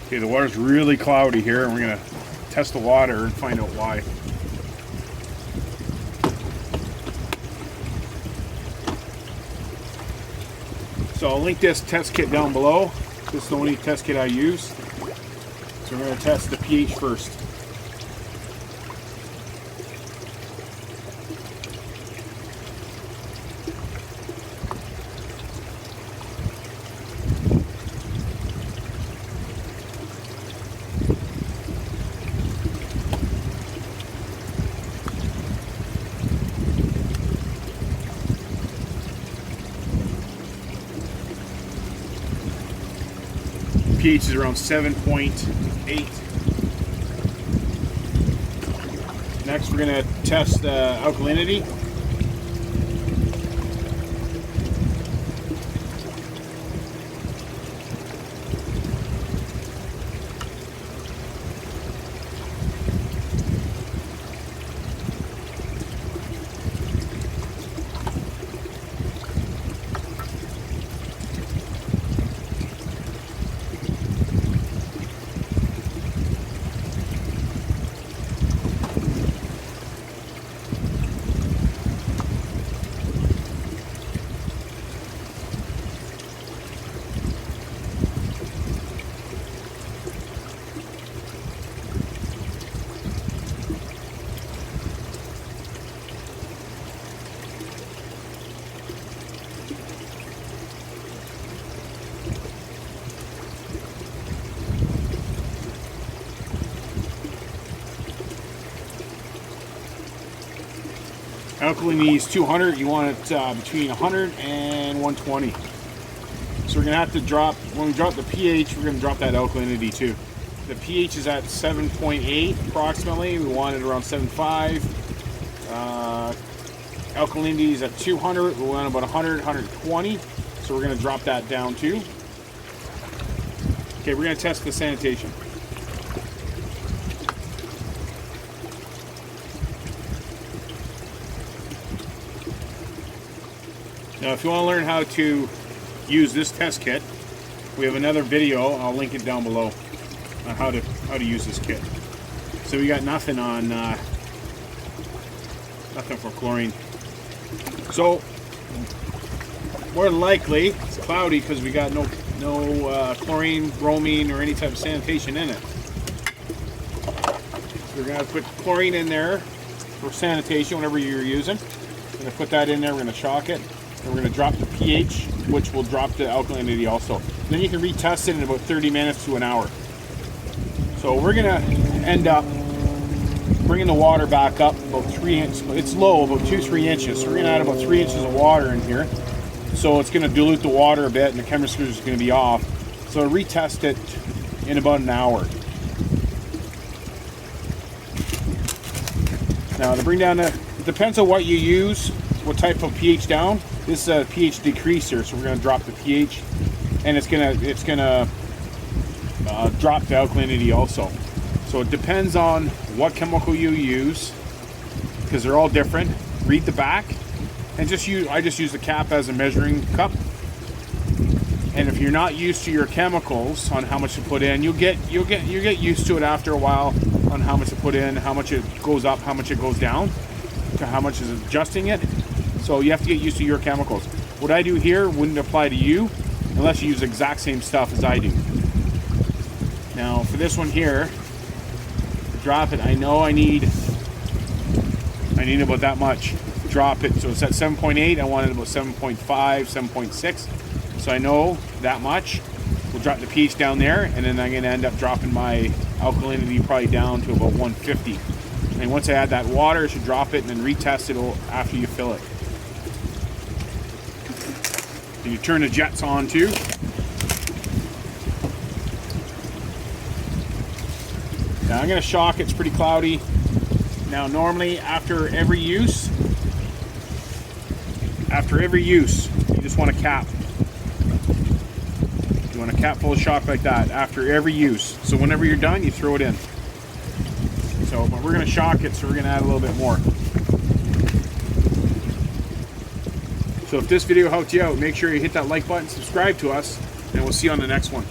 Okay, the water's really cloudy here, and we're going to test the water and find out why. So I'll link this test kit down below. This is the only test kit I use. So we're going to test the pH first. pH is around 7.8. Next, we're going to test alkalinity. Alkalinity is 200. You want it between 100 and 120. So we're going to have to drop, when we drop the pH, we're going to drop that alkalinity too. The pH is at 7.8 approximately. We want it around 7.5. Alkalinity is at 200. We want about 100, 120. So we're going to drop that down too. Okay, we're going to test the sanitation. Now, if you want to learn how to use this test kit, we have another video. I'll link it down below on how to use this kit. So we got nothing on nothing for chlorine. So more than likely it's cloudy because we got no chlorine, bromine, or any type of sanitation in it. So we're gonna put chlorine in there for sanitation whenever you're using. We're gonna put that in there. We're gonna shock it. And we're going to drop the pH, which will drop the alkalinity also. And then you can retest it in about 30 minutes to an hour. So we're going to end up bringing the water back up about 3 inches. It's low, about 2-3 inches. So we're going to add about 3 inches of water in here. So it's going to dilute the water a bit, and the chemistry is going to be off. So retest it in about an hour. Now to bring down it depends on what you use, what type of pH down. This is a pH decreaser, so we're going to drop the pH, and it's gonna drop the alkalinity also. So it depends on what chemical you use, because they're all different. Read the back, and I just use the cap as a measuring cup. And if you're not used to your chemicals on how much to put in, you'll get used to it after a while on how much to put in, how much it goes up, how much it goes down, to how much is adjusting it. So you have to get used to your chemicals. What I do here wouldn't apply to you unless you use the exact same stuff as I do. Now for this one here, drop it. I know I need about that much. Drop it. So it's at 7.8. I want it about 7.5, 7.6. So I know that much. We'll drop the pH down there, and then I'm going to end up dropping my alkalinity probably down to about 150. And once I add that water, I should drop it and then retest it after you fill it. And you turn the jets on too. Now I'm going to shock it. It's pretty cloudy. Now normally after every use, you just want a cap. You want a cap full of shock like that after every use. So whenever you're done, you throw it in. So, but we're going to shock it, so we're going to add a little bit more. So if this video helped you out, make sure you hit that like button, subscribe to us, and we'll see you on the next one.